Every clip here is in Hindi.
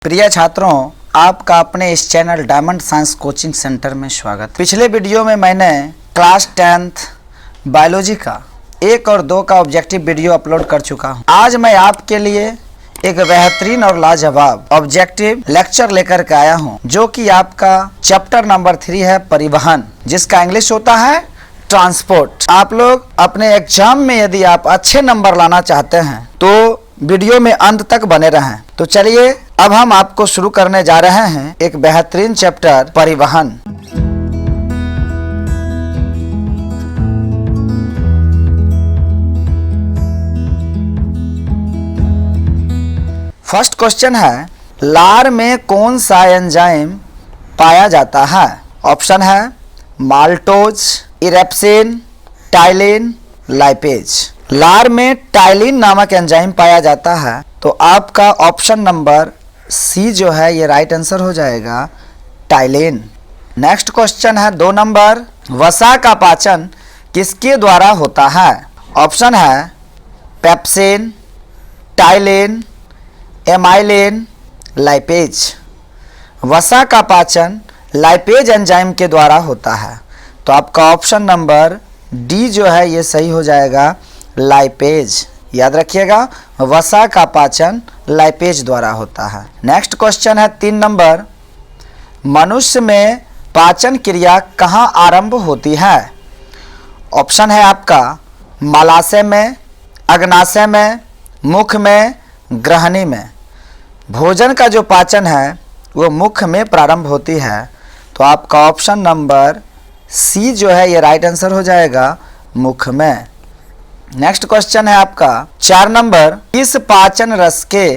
प्रिय छात्रों, आपका अपने इस channel diamond science coaching centre में स्वागत। पिछले वीडियो में मैंने क्लास 10th बायोलॉजी का 1 और 2 का ऑब्जेक्टिव वीडियो अपलोड कर चुका हूं। आज मैं आपके लिए एक बेहतरीन और लाजवाब ऑब्जेक्टिव लेक्चर लेकर के आया हूं, जो कि आपका चैप्टर नंबर 3 है परिवहन, जिसका इंग्लिश होता है ट्रांसपोर्ट। आप लोग अपने एग्जाम में यदि आप अच्छे नंबर लाना चाहते हैं तो वीडियो में अंत तक बने रहें। तो चलिए अब हम आपको शुरू करने जा रहे हैं एक बेहतरीन चैप्टर परिवहन। फर्स्ट क्वेश्चन है, लार में कौन सा एंजाइम पाया जाता है? ऑप्शन है माल्टोज, इरेप्सिन, टाइलिन, लाइपेज। लार में टाइलिन नामक एंजाइम पाया जाता है, तो आपका ऑप्शन नंबर सी जो है ये राइट आंसर हो जाएगा, टाइलिन। नेक्स्ट क्वेश्चन है 2 नंबर, वसा का पाचन किसके द्वारा होता है? ऑप्शन है पेप्सिन, टाइलिन, एमाइलिन, लाइपेज। वसा का पाचन लाइपेज एंजाइम के द्वारा होता है, तो आपका ऑप्शन नंबर डी जो है ये सही हो जाएगा, लाइपेज। याद रखिएगा, वसा का पाचन लाइपेज द्वारा होता है। नेक्स्ट क्वेश्चन है 3 नंबर, मनुष्य में पाचन क्रिया कहाँ आरंभ होती है? ऑप्शन है आपका मलाशय में, अग्नाशय में, मुख में, ग्रहणी में। भोजन का जो पाचन है वो मुख में प्रारंभ होती है, तो आपका ऑप्शन नंबर सी जो है ये राइट आंसर हो जाएगा, मुख में। नेक्स्ट क्वेश्चन है आपका 4 नंबर, इस पाचन रस के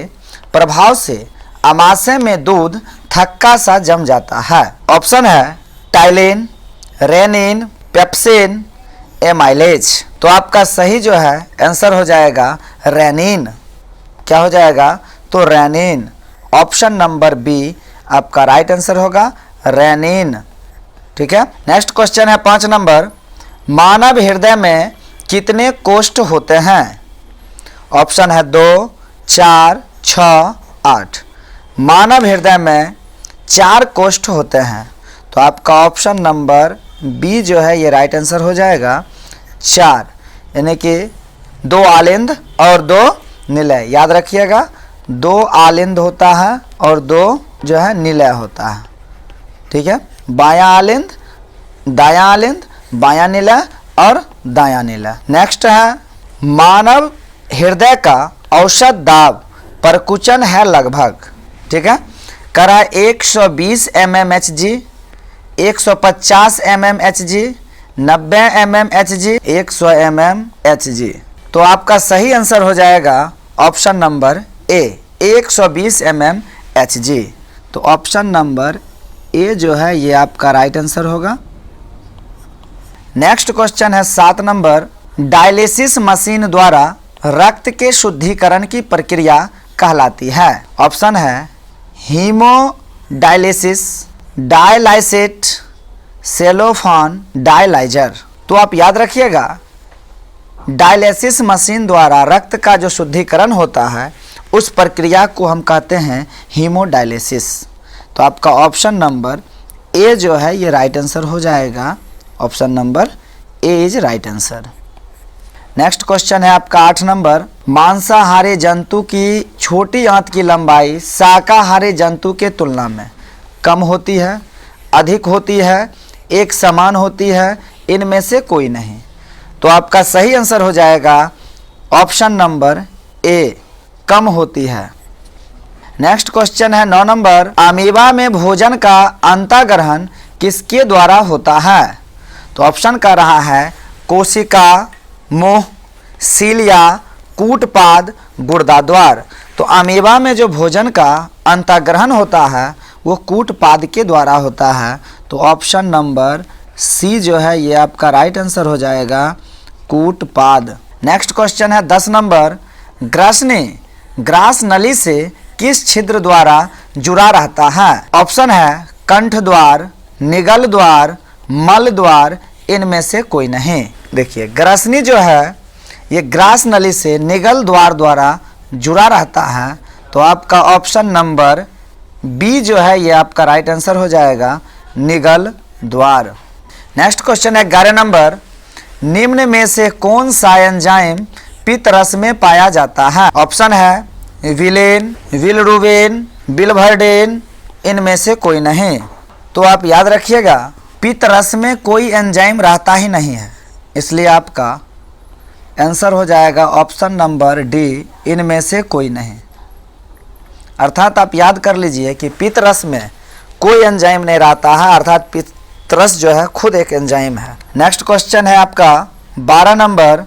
प्रभाव से आमाशय में दूध थक्का सा जम जाता है? ऑप्शन है टाइलिन, रेनिन, पेप्सिन, एमाइलेज। तो आपका सही जो है आंसर हो जाएगा रेनिन। क्या हो जाएगा? तो रेनिन। ऑप्शन नंबर बी आपका राइट आंसर होगा, रेनिन। ठीक है। नेक्स्ट क्वेश्चन है 5 नंबर, मानव हृदय में कितने कोष्ठ होते हैं? ऑप्शन है 2, 4, 6, 8। मानव हृदय में 4 कोष्ठ होते हैं, तो आपका ऑप्शन नंबर बी जो है ये राइट आंसर हो जाएगा, 4। यानी कि 2 आलिंद और 2 निलय। याद रखिएगा, 2 आलिंद होता है और 2 जो है निलय होता है। ठीक है, बायां आलिंद, दायां आलिंद, बायां निलय और दायां निलय। नेक्स्ट है, मानव हृदय का औसत दाब परकुचन है लगभग, ठीक है, करा 120 mmHg, 150 mmHg, 90 mmHg, 100 mmHg। तो आपका सही आंसर हो जाएगा ऑप्शन नंबर ए, 120 mmHg। तो ऑप्शन नंबर ए जो है ये आपका राइट आंसर होगा। नेक्स्ट क्वेश्चन है 7 नंबर, डायलिसिस मशीन द्वारा रक्त के शुद्धिकरण की प्रक्रिया कहलाती है? ऑप्शन है हीमोडायलिसिस, डायलाइसेट, सेलोफॉन, डायलाइजर। तो आप याद रखिएगा, डायलिसिस मशीन द्वारा रक्त का जो शुद्धिकरण होता है उस प्रक्रिया को हम कहते हैं हीमोडायलिसिस। तो आपका ऑप्शन नंबर ए जो है ये राइट आंसर हो जाएगा, option number A is right answer. Next question है आपका 8 नंबर, मांसाहारी जंतु की छोटी आंत की लंबाई शाकाहारी जंतु के तुलना में कम होती है, अधिक होती है, एक समान होती है, इनमें से कोई नहीं? तो आपका सही आंसर हो जाएगा ऑप्शन नंबर ए, कम होती है। नेक्स्ट क्वेश्चन है 9 नंबर, अमीबा में भोजन का अंतःग्रहण किसके द्वारा होता है? तो ऑप्शन का रहा है कोशिका, मुंह, सीलिया, कूटपाद, गुर्दाद्वार। तो अमीबा में जो भोजन का अंतःग्रहण होता है वो कूटपाद के द्वारा होता है, तो ऑप्शन नंबर सी जो है ये आपका राइट आंसर हो जाएगा, कूटपाद। नेक्स्ट क्वेश्चन है 10 नंबर, ग्रासनी ग्रास नली से किस छिद्र द्वारा जुड़ा रहता है? ऑप्शन है कंठ द्वार, निगल द्वार, मल द्वार, इनमें से कोई नहीं। देखिए, ग्रासनी जो है ये ग्रास नली से निगल द्वार द्वारा जुड़ा रहता है, तो आपका ऑप्शन नंबर बी जो है ये आपका राइट आंसर हो जाएगा, निगल द्वार। नेक्स्ट क्वेश्चन है 11 नंबर, निम्न में से कौन सा एंजाइम पित्त रस में पाया जाता है? ऑप्शन है विलेन, विलरुवेन, बिलवर्डेन, इनमें से कोई नहीं। तो आप याद रखिएगा पित्त रस में कोई एंजाइम रहता ही नहीं है, इसलिए आपका आंसर हो जाएगा ऑप्शन नंबर डी, इनमें से कोई नहीं। अर्थात आप याद कर लीजिए कि पित्त रस में कोई एंजाइम नहीं रहता है, अर्थात पित्त रस जो है खुद एक एंजाइम है। नेक्स्ट क्वेश्चन है आपका 12 नंबर,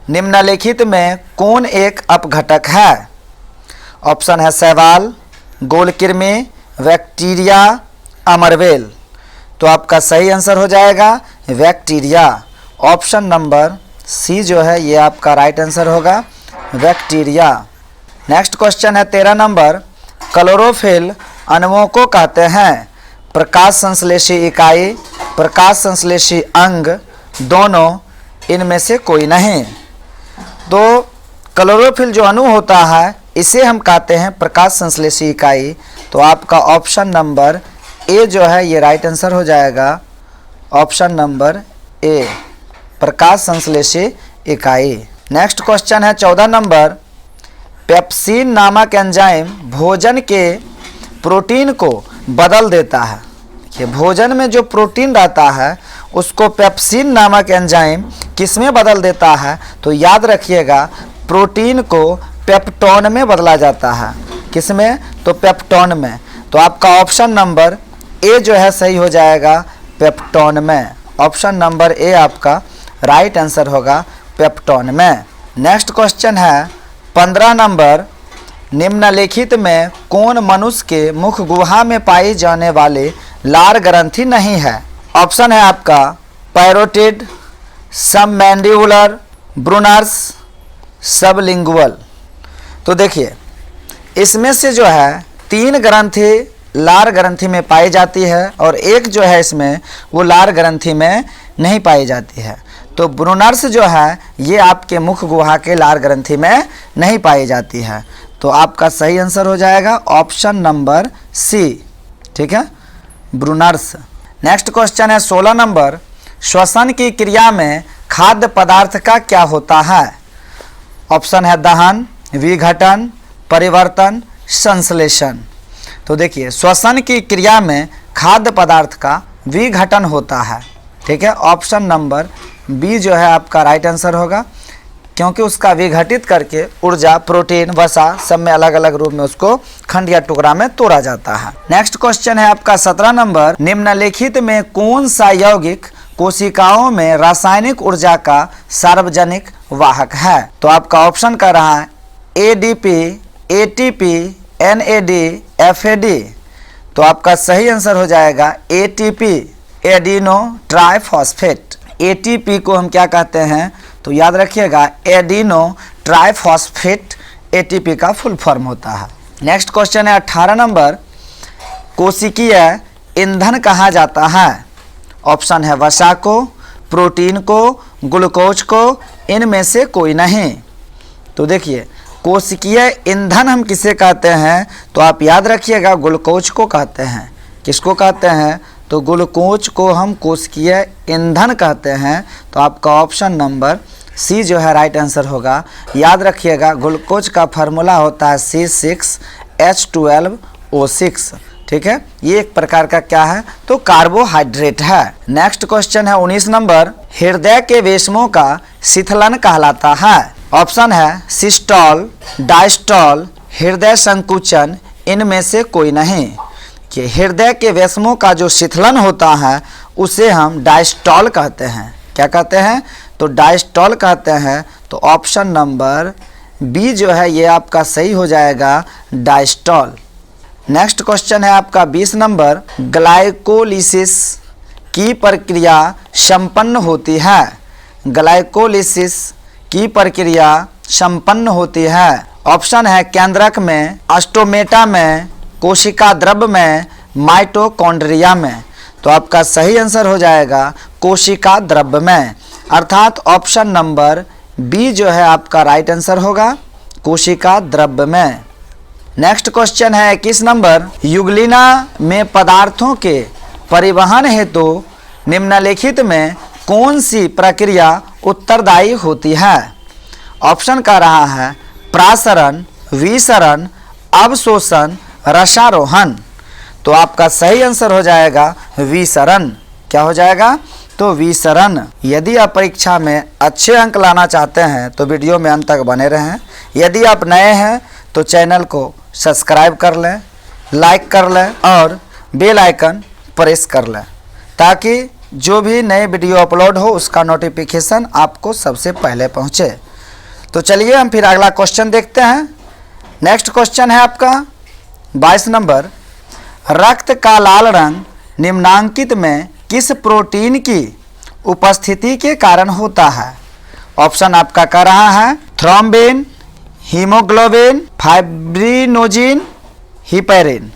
निम्नलिखित में कौन एक अपघटक है? ऑप्शन है शैवाल, गोलकृमि, बैक्टीरिया, अमरवेल। तो आपका सही आंसर हो जाएगा बैक्टीरिया। ऑप्शन नंबर सी जो है ये आपका राइट आंसर होगा, बैक्टीरिया। नेक्स्ट क्वेश्चन है 13 नंबर, क्लोरोफिल अणुओं को कहते हैं प्रकाश संश्लेषी इकाई, प्रकाश संश्लेषी अंग, दोनों, इनमें से कोई नहीं। तो क्लोरोफिल जो अणु होता है इसे हम कहते हैं प्रकाश संश्लेषी इकाई। तो आपका ऑप्शन नंबर ए जो है ये राइट आंसर हो जाएगा, ऑप्शन नंबर ए, प्रकाश संश्लेषी इकाई। नेक्स्ट क्वेश्चन है 14 नंबर, पेप्सिन नामक एंजाइम भोजन के प्रोटीन को बदल देता है। देखिए भोजन में जो प्रोटीन रहता है उसको पेप्सिन नामक एंजाइम किस में बदल देता है? तो याद रखिएगा प्रोटीन को पेप्टोन में बदला जाता है। किस में? तो पेप्टोन में। तो आपका ऑप्शन नंबर ए जो है सही हो जाएगा, पेप्टोन में। ऑप्शन नंबर ए आपका राइट आंसर होगा, पेप्टोन में। नेक्स्ट क्वेश्चन है 15 नंबर, निम्नलिखित में कौन मनुष्य के मुख गुहा में पाई जाने वाले लार ग्रंथि नहीं है? ऑप्शन है आपका पैरोटिड, सबमैंडिबुलर, ब्रूनर्स, सबलिंगुअल। तो देखिए इसमें से जो है 3 ग्रंथि लार ग्रंथि में पाई जाती है और एक जो है इसमें वो लार ग्रंथि में नहीं पाई जाती है। तो ब्रूनर्स जो है ये आपके मुख गुहा के लार ग्रंथि में नहीं पाई जाती है। तो आपका सही आंसर हो जाएगा ऑप्शन नंबर सी, ठीक है, ब्रूनर्स। नेक्स्ट क्वेश्चन है 16 नंबर, श्वसन की क्रिया में खाद्य पदार्थ का क्या होता है? ऑप्शन है दहन, विघटन, परिवर्तन, संश्लेषण। तो देखिए श्वसन की क्रिया में खाद्य पदार्थ का विघटन होता है, ठीक है। ऑप्शन नंबर बी जो है आपका राइट आंसर होगा, क्योंकि उसका विघटित करके ऊर्जा, प्रोटीन, वसा सब में अलग अलग रूप में उसको खंड या टुकड़ा में तोड़ा जाता है। नेक्स्ट क्वेश्चन है आपका 17 नंबर, निम्नलिखित में कौन सा यौगिक कोशिकाओं में रासायनिक ऊर्जा का सार्वजनिक वाहक है? तो आपका ऑप्शन कर रहा है एडीपी, एटीपी, एनएडी, एफएडी। तो आपका सही आंसर हो जाएगा एटीपी, एडिनो ट्राइफॉस्फेट। एटीपी को हम क्या कहते हैं? तो याद रखिएगा एडिनो ट्राइफॉस्फेट एटीपी का फुल फॉर्म होता है। नेक्स्ट क्वेश्चन है 18 नंबर, कोशिकीय ईंधन कहा जाता है? ऑप्शन है वसा को, प्रोटीन को, ग्लूकोज को, इनमें से कोई नहीं। तो देखिए कोशिकीय ईंधन हम किसे कहते हैं? तो आप याद रखिएगा ग्लूकोज को कहते हैं। किसको कहते हैं? तो ग्लूकोज को हम कोशिकीय ईंधन कहते हैं। तो आपका ऑप्शन नंबर सी जो है राइट आंसर होगा। याद रखिएगा ग्लूकोज का फार्मूला होता है C6H12O6, ठीक है। ये एक प्रकार का क्या है? तो कार्बोहाइड्रेट है। नेक्स्ट क्वेश्चन है 19 नंबर, हृदय के वेशमों का शिथिलन कहलाता है? ऑप्शन है सिस्टोल, डायस्टोल, हृदय संकुचन, इनमें से कोई नहीं। कि हृदय के वेशमों का जो शिथिलन होता है उसे हम डायस्टोल कहते हैं। क्या कहते हैं? तो डायस्टोल कहते हैं। तो ऑप्शन नंबर बी जो है ये आपका सही हो जाएगा, डायस्टोल। नेक्स्ट क्वेश्चन है आपका 20 नंबर, ग्लाइकोलिसिस की प्रक्रिया संपन्न होती है? ग्लाइकोलिसिस की प्रक्रिया संपन्न होती है। ऑप्शन है केंद्रक में, ऑस्टोमेटा में, कोशिका द्रव्य में, माइटोकॉन्ड्रिया में। तो आपका सही आंसर हो जाएगा कोशिका द्रव्य में, अर्थात ऑप्शन नंबर बी जो है आपका राइट आंसर होगा, कोशिका द्रव्य में। नेक्स्ट क्वेश्चन है 21 नंबर, युगलिना में पदार्थों के परिवहन हेतु निम्नलिखित में कौन सी प्रक्रिया उत्तरदायी होती है? ऑप्शन का रहा है प्रासरण, विसरण, अवशोषण, रसारोहण। तो आपका सही आंसर हो जाएगा विसरण। क्या हो जाएगा? तो विसरण। यदि आप परीक्षा में अच्छे अंक लाना चाहते हैं तो वीडियो में अंत तक बने रहें। यदि आप नए हैं तो चैनल को सब्सक्राइब कर लें, लाइक कर लें और बेल आइकन प्रेस कर लें, ताकि जो भी नए वीडियो अपलोड हो उसका नोटिफिकेशन आपको सबसे पहले पहुंचे। तो चलिए हम फिर अगला क्वेश्चन देखते हैं। नेक्स्ट क्वेश्चन है आपका 22 नंबर, रक्त का लाल रंग निम्नांकित में किस प्रोटीन की उपस्थिति के कारण होता है? ऑप्शन आपका कह रहा है थ्रोम्बिन, हीमोग्लोबिन, फाइब्रिनोजिन, हिपेरिन।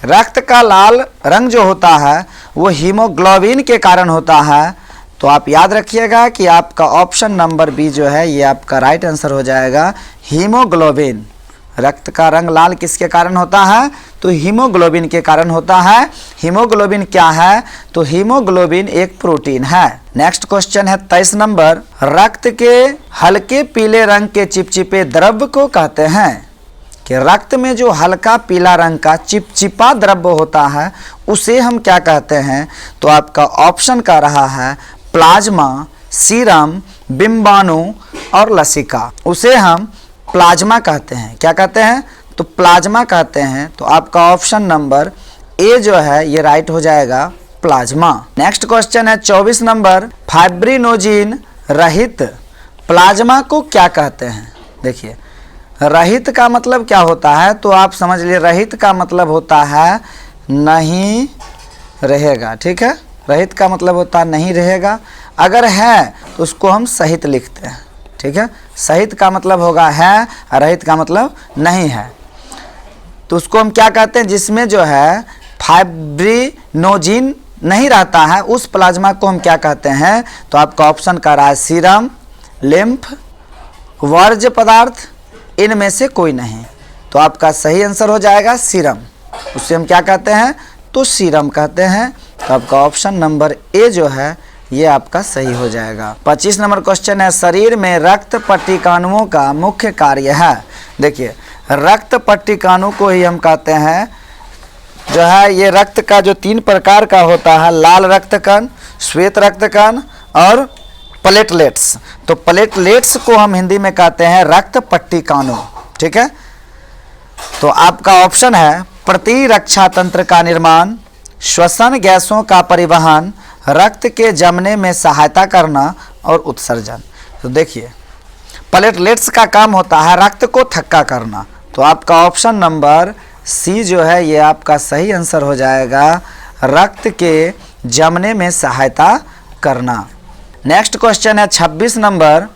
रक्त का लाल रंग जो होता है वो हीमोग्लोबिन के कारण होता है। तो आप याद रखिएगा कि आपका ऑप्शन नंबर बी जो है ये आपका राइट आंसर हो जाएगा, हीमोग्लोबिन। रक्त का रंग लाल किसके कारण होता है? तो हीमोग्लोबिन के कारण होता है। हीमोग्लोबिन क्या है? तो हीमोग्लोबिन एक प्रोटीन है। नेक्स्ट क्वेश्चन है 23 नंबर, रक्त के हल्के पीले रंग के चिपचिपे द्रव्य को कहते हैं कि रक्त में जो हल्का पीला रंग का चिपचिपा द्रव्य होता है उसे हम क्या कहते हैं? तो आपका ऑप्शन का रहा है प्लाज्मा, सीरम, बिंबाणु और लसिका। उसे हम प्लाज्मा कहते हैं। क्या कहते हैं? तो प्लाज्मा कहते हैं। तो आपका ऑप्शन नंबर ए जो है ये राइट हो जाएगा, प्लाज्मा। नेक्स्ट क्वेश्चन है 24 नंबर, फाइब्रिनोजिन रहित प्लाज्मा को क्या कहते हैं? देखिए, रहित का मतलब क्या होता है? तो आप समझ लिए, रहित का मतलब होता है नहीं रहेगा। ठीक है, रहित का मतलब होता है नहीं रहेगा। अगर है तो उसको हम सहित लिखते हैं। ठीक है, सहित का मतलब होगा है, रहित का मतलब नहीं है। तो उसको हम क्या कहते हैं? जिसमें जो है फाइब्रिनोजिन नहीं रहता है उस प्लाज्मा को हम क्या कहते हैं? तो आपका ऑप्शन का रहा है सीरम, लिम्फ, वर्ज्य पदार्थ, इनमें से कोई नहीं। तो आपका सही आंसर हो जाएगा सीरम। उससे हम क्या कहते हैं? तो सीरम कहते हैं। तो आपका ऑप्शन नंबर ए जो है ये आपका सही हो जाएगा। 25 नंबर क्वेश्चन है, शरीर में रक्त पट्टिकाणुओं का मुख्य कार्य है। देखिए, रक्त पट्टिकाणु को ही हम कहते हैं जो है ये रक्त का जो 3 प्रकार का होता है, लाल रक्त कण, श्वेत रक्त कण और प्लेटलेट्स। तो प्लेटलेट्स को हम हिंदी में कहते हैं रक्त पट्टिकाणु। ठीक है, तो आपका ऑप्शन है प्रतिरक्षा तंत्र का निर्माण, श्वसन गैसों का परिवहन, रक्त के जमने में सहायता करना और उत्सर्जन। तो देखिए, प्लेटलेट्स का काम होता है रक्त को थक्का करना। तो आपका ऑप्शन नंबर सी जो है ये आपका सही आंसर हो जाएगा, रक्त के जमने में सहायता करना। नेक्स्ट क्वेश्चन है 26 नंबर,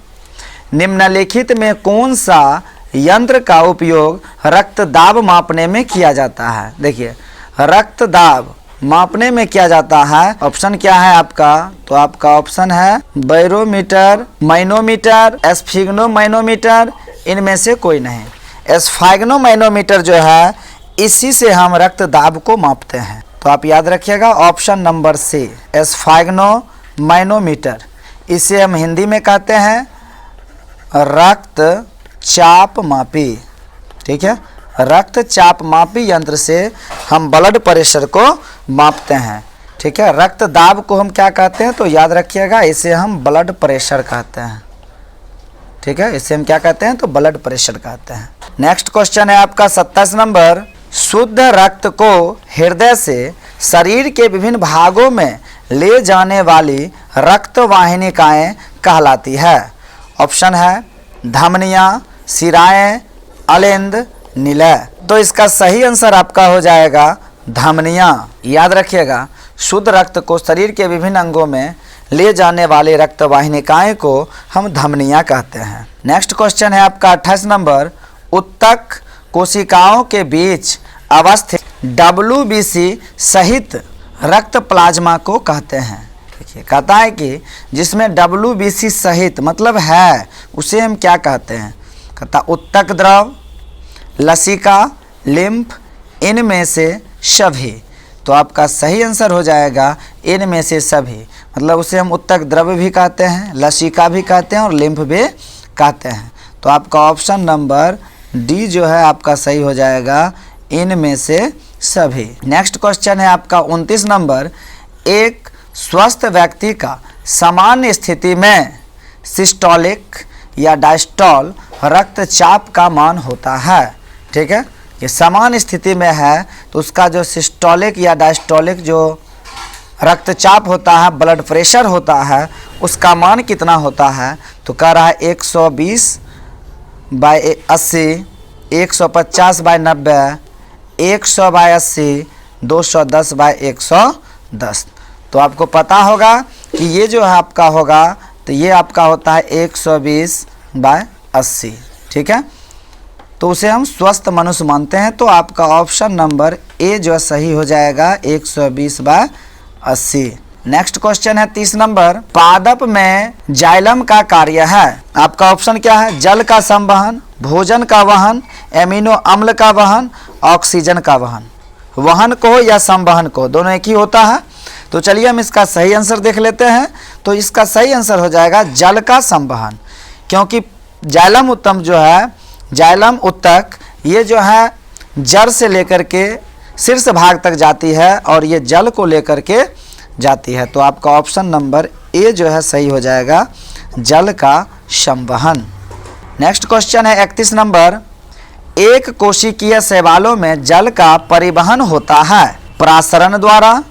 निम्नलिखित में कौन सा यंत्र का उपयोग रक्त दाब मापने में किया जाता है? देखिए, रक्त दाब मापने में किया जाता है। ऑप्शन क्या है आपका? तो आपका ऑप्शन है बैरोमीटर, मैनोमीटर, एस्फिग्नोमैनोमीटर, इनमें से कोई नहीं। एस्फिग्नोमैनोमीटर जो है इसी से हम रक्त दाब को मापते हैं। तो आप याद रखिएगा ऑप्शन नंबर सी, एस्फिग्नोमैनोमीटर। इसे हम हिंदी में कहते हैं रक्त चाप मापी। ठीक है, रक्त चाप मापी यंत्र से हम ब्लड प्रेशर को मापते हैं। ठीक है, रक्त दाब को हम क्या कहते हैं? तो याद रखिएगा इसे हम ब्लड प्रेशर कहते हैं। ठीक है, इसे हम क्या कहते हैं? तो ब्लड प्रेशर कहते हैं। नेक्स्ट क्वेश्चन है आपका 27 नंबर, शुद्ध रक्त को हृदय से शरीर के विभिन्न भागों में ले जाने वाली रक्त वाहिनिकाएं कहलाती है। ऑप्शन है धमनियां, शिराएं, अलिंद, निलय। तो इसका सही आंसर आपका हो जाएगा धमनियां। याद रखिएगा, शुद्ध रक्त को शरीर के विभिन्न अंगों में ले जाने वाली रक्त वाहिनिकाएं को हम धमनियां कहते हैं। नेक्स्ट क्वेश्चन है आपका 28 नंबर, उत्तक कोशिकाओं के बीच अवस्थित WBC सहित रक्त प्लाज्मा को कहते हैं। देखिए, कहता है कि जिसमें WBC सहित मतलब है उसे हम क्या कहते हैं? कहता उत्तक द्रव, लसिका, लिम्फ, इनमें से सभी। तो आपका सही आंसर हो जाएगा इनमें से सभी, मतलब उसे हम उत्तक द्रव्य भी कहते हैं, लसिका भी कहते हैं और लिम्फ भी कहते हैं। तो आपका ऑप्शन नंबर डी जो है आपका सही हो जाएगा इनमें से सभी। नेक्स्ट क्वेश्चन है आपका 29 नंबर। एक स्वस्थ व्यक्ति का सामान्य स्थिति में सिस्टोलिक या डायस्टोल रक्तचाप का मान होता है। ठीक है, ये सामान्य स्थिति में है तो उसका जो सिस्टोलिक या डायस्टोलिक जो रक्तचाप होता है, ब्लड प्रेशर होता है, उसका मान कितना होता है। तो कह रहा है 120/80, 150/90, 100/80, 210/110। तो आपको पता होगा कि ये जो है आपका होगा, तो ये आपका होता है 120/80। ठीक है, तो उसे हम स्वस्थ मनुष्य मानते हैं। तो आपका ऑप्शन नंबर ए जो है सही हो जाएगा 120/80। नेक्स्ट क्वेश्चन है 30 नंबर। पादप में जाइलम का कार्य है। आपका ऑप्शन क्या है? जल का संवहन, भोजन का वहन, एमिनो अम्ल का वहन, ऑक्सीजन का वहन। वहन को या संवहन को, दोनों एक ही होता है। तो चलिए हम इसका सही आंसर देख लेते हैं। तो इसका सही आंसर हो जाएगा जल का संवहन, क्योंकि जाइलम उत्तम जो है, जाइलम उत्तक ये जो है जड़ से लेकर के शीर्ष भाग तक जाती है और ये जल को लेकर के जाती है। तो आपका ऑप्शन नंबर ए जो है सही हो जाएगा जल का संवहन। नेक्स्ट क्वेश्चन है 31 नंबर। एक कोशिकीय शैवालों में जल का परिवहन होता है प्रासरण द्वारा,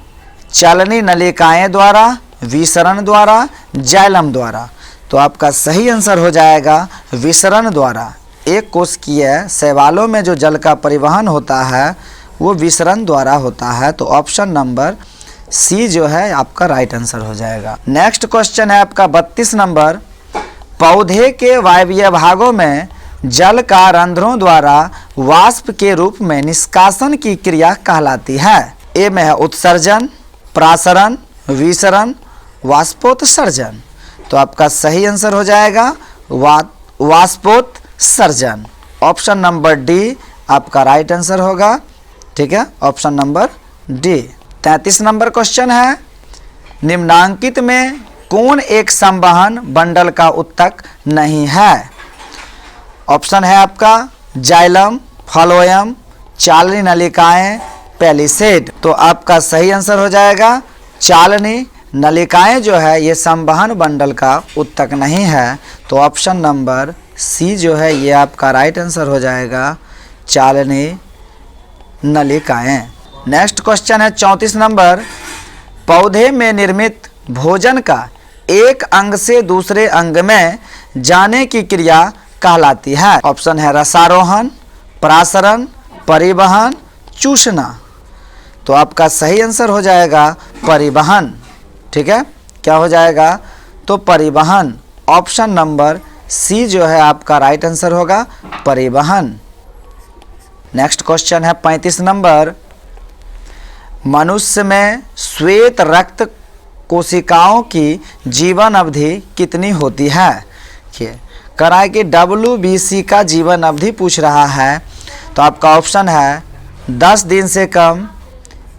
चलनी नलिकाएं द्वारा, विसरण द्वारा, जाइलम द्वारा। तो आपका सही आंसर हो जाएगा विसरण द्वारा। एक कोशिकीय शैवालों में जो जल का परिवहन होता है वो विसरण द्वारा होता है। तो ऑप्शन नंबर सी जो है आपका राइट आंसर हो जाएगा। नेक्स्ट क्वेश्चन है आपका 32 नंबर। पौधे के वायवीय भागों में जल का रंध्रों द्वारा वाष्प के रूप में निष्कासन की क्रिया कहलाती है। ए में है उत्सर्जन, प्रासरण, विसरण, वाष्पोत्सर्जन। तो आपका सही आंसर हो जाएगा वाष्पोत्सर्जन। ऑप्शन नंबर डी आपका राइट आंसर होगा। ठीक है, option number D. 33 number question है। निम्नांकित में कौन एक संवहन बंडल का उत्तक नहीं है? ऑप्शन है आपका जाइलम, फ्लोएम, चालनी नलिकाएं, पेलिसेड। तो आपका सही आंसर हो जाएगा चालनी नलिकाएं जो है ये संवहन बंडल का उत्तक नहीं है। तो ऑप्शन नंबर सी जो है ये आपका राइट आंसर हो जाएगा चालनी नलिकाएं। नेक्स्ट क्वेश्चन है 34 नंबर। पौधे में निर्मित भोजन का एक अंग से दूसरे अंग में जाने की क्रिया कहलाती है। ऑप्शन है रसारोहण, प्रासरण, परिवहन, चूसना। तो आपका सही आंसर हो जाएगा परिवहन। ठीक है, क्या हो जाएगा? तो परिवहन। ऑप्शन नंबर सी जो है आपका राइट आंसर होगा परिवहन। नेक्स्ट क्वेश्चन है 35 नंबर। मनुष्य में श्वेत रक्त कोशिकाओं की जीवन अवधि कितनी होती है? कराए कि WBC का जीवन अवधि पूछ रहा है। तो आपका ऑप्शन है 10 दिन से कम,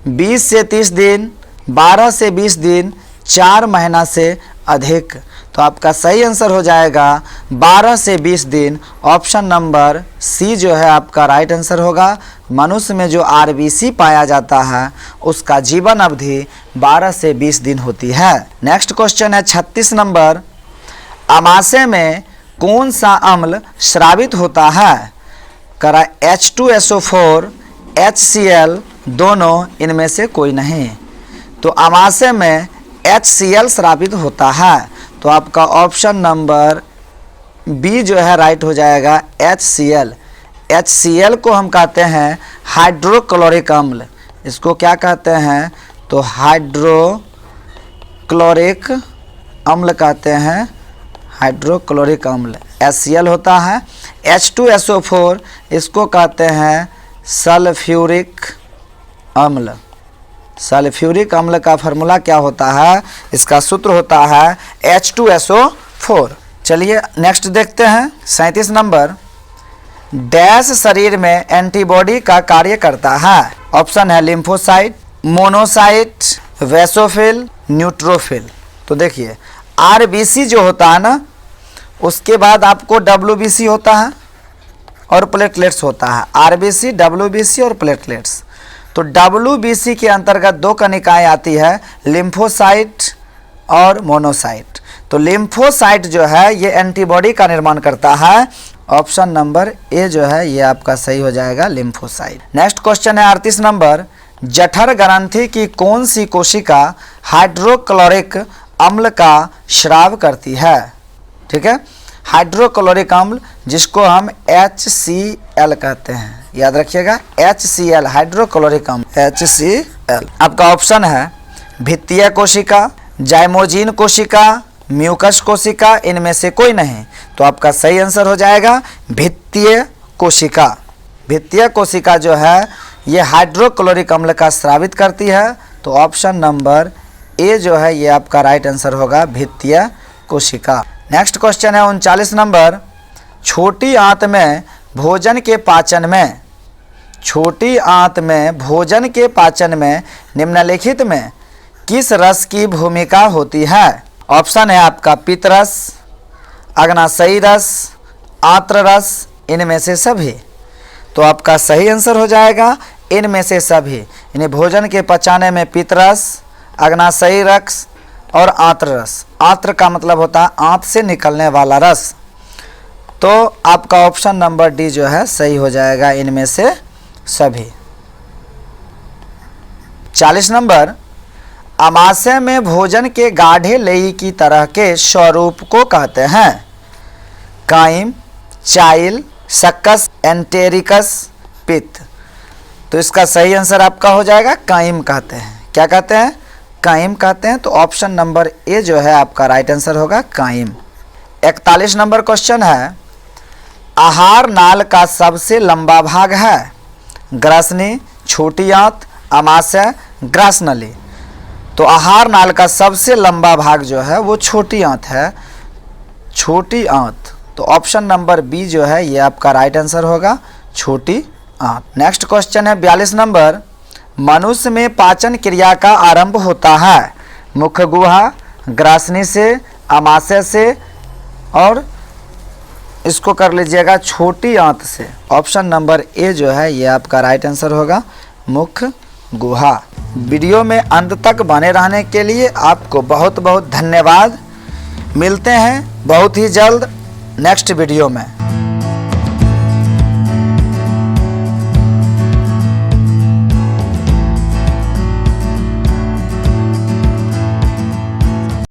20 से 30 दिन, 12 से 20 दिन, 4 महीना से अधिक। तो आपका सही आंसर हो जाएगा 12 से 20 दिन। ऑप्शन नंबर सी जो है आपका राइट आंसर होगा। मनुष्य में जो RBC पाया जाता है उसका जीवन अवधि 12 से 20 दिन होती है। नेक्स्ट क्वेश्चन है 36 नंबर। अमाशय में कौन सा अम्ल स्रावित होता है? करा H2SO4, HCl, दोनों, इनमें से कोई नहीं। तो अमाशय में HCl स्रावित होता है। तो आपका ऑप्शन नंबर बी जो है राइट हो जाएगा HCl। HCl को हम कहते हैं हाइड्रोक्लोरिक अम्ल। इसको क्या कहते हैं? तो हाइड्रोक्लोरिक अम्ल कहते हैं, हाइड्रोक्लोरिक अम्ल HCl होता है। H2SO4 इसको कहते हैं सल्फ्यूरिक अम्ल। सल्फ्यूरिक अम्ल का फार्मूला क्या होता है? इसका सूत्र होता है H2SO4। चलिए नेक्स्ट देखते हैं 37 नंबर। डैश शरीर में एंटीबॉडी का कार्य करता है। ऑप्शन है लिम्फोसाइट, मोनोसाइट, वेसोफिल, न्यूट्रोफिल। तो देखिए आरबीसी जो होता है ना, उसके बाद आपको डब्ल्यूबीसी होता है और प्लेटलेट्स होता है। आरबीसी, डब्ल्यूबीसी और प्लेटलेट्स। तो डब्ल्यूबीसी के अंतर्गत दो कणिकाएं आती है, लिम्फोसाइट और मोनोसाइट। तो लिम्फोसाइट जो है ये एंटीबॉडी का निर्माण करता है। ऑप्शन नंबर ए जो है ये आपका सही हो जाएगा, लिम्फोसाइट। नेक्स्ट क्वेश्चन है 38 नंबर, जठर ग्रंथि की कौन सी कोशिका हाइड्रोक्लोरिक अम्ल का स्राव करती है? ठीक है, हाइड्रोक्लोरिक अम्ल जिसको हम HCl कहते हैं, याद रखिएगा HCl, हाइड्रोक्लोरिक अम्ल HCl। आपका ऑप्शन है भित्तीय कोशिका, जाइमोजिन कोशिका, म्यूकस कोशिका, इनमें से कोई नहीं। तो आपका सही आंसर हो जाएगा भित्तीय कोशिका। भित्तीय कोशिका जो है ये हाइड्रोक्लोरिक अम्ल का स्रावित करती है। तो ऑप्शन नंबर ए जो है ये आपका राइट आंसर होगा, भित्तीय कोशिका। नेक्स्ट क्वेश्चन है 39 नंबर, छोटी आंत में भोजन के पाचन में, छोटी आंत में भोजन के पाचन में निम्नलिखित में किस रस की भूमिका होती है? ऑप्शन है आपका पित्तरस, अग्नाशयी रस, आंत्र रस, इनमें से सभी। तो आपका सही आंसर हो जाएगा इनमें से सभी। यानी भोजन के पचाने में पित्तरस, अग्नाशयी रस और आंत्र रस। आंत्र का मतलब होता है आंत से निकलने वाला रस। तो आपका ऑप्शन नंबर डी जो है सही हो जाएगा, इनमें से सभी। 40 नंबर, अमाशय में भोजन के गाढ़े लेई की तरह के स्वरूप को कहते हैं? काइम, चाइल, सक्कस, एंटेरिकस, पित्त। तो इसका सही आंसर आपका हो जाएगा काइम कहते हैं। क्या कहते हैं? काइम कहते हैं। तो ऑप्शन नंबर ए जो है आपका राइट आंसर होगा, काइम। 41 नंबर क्वेश्चन है, आहार नाल का सबसे लंबा भाग है? ग्रसनी, छोटी आंत, अमाशय, ग्रासनली। तो आहार नाल का सबसे लंबा भाग जो है वो छोटी आंत है, छोटी आंत। तो ऑप्शन नंबर बी जो है ये आपका राइट आंसर होगा, छोटी आंत। नेक्स्ट क्वेश्चन है 42 नंबर, मनुष्य में पाचन क्रिया का आरंभ होता है मुख्य गुहा, ग्रासनी से, अमाशय से और इसको कर लीजिएगा छोटी आंत से। ऑप्शन नंबर ए जो है ये आपका राइट आंसर होगा, मुख्य गुहा। वीडियो में अंत तक बने रहने के लिए आपको बहुत बहुत धन्यवाद। मिलते हैं बहुत ही जल्द नेक्स्ट वीडियो में।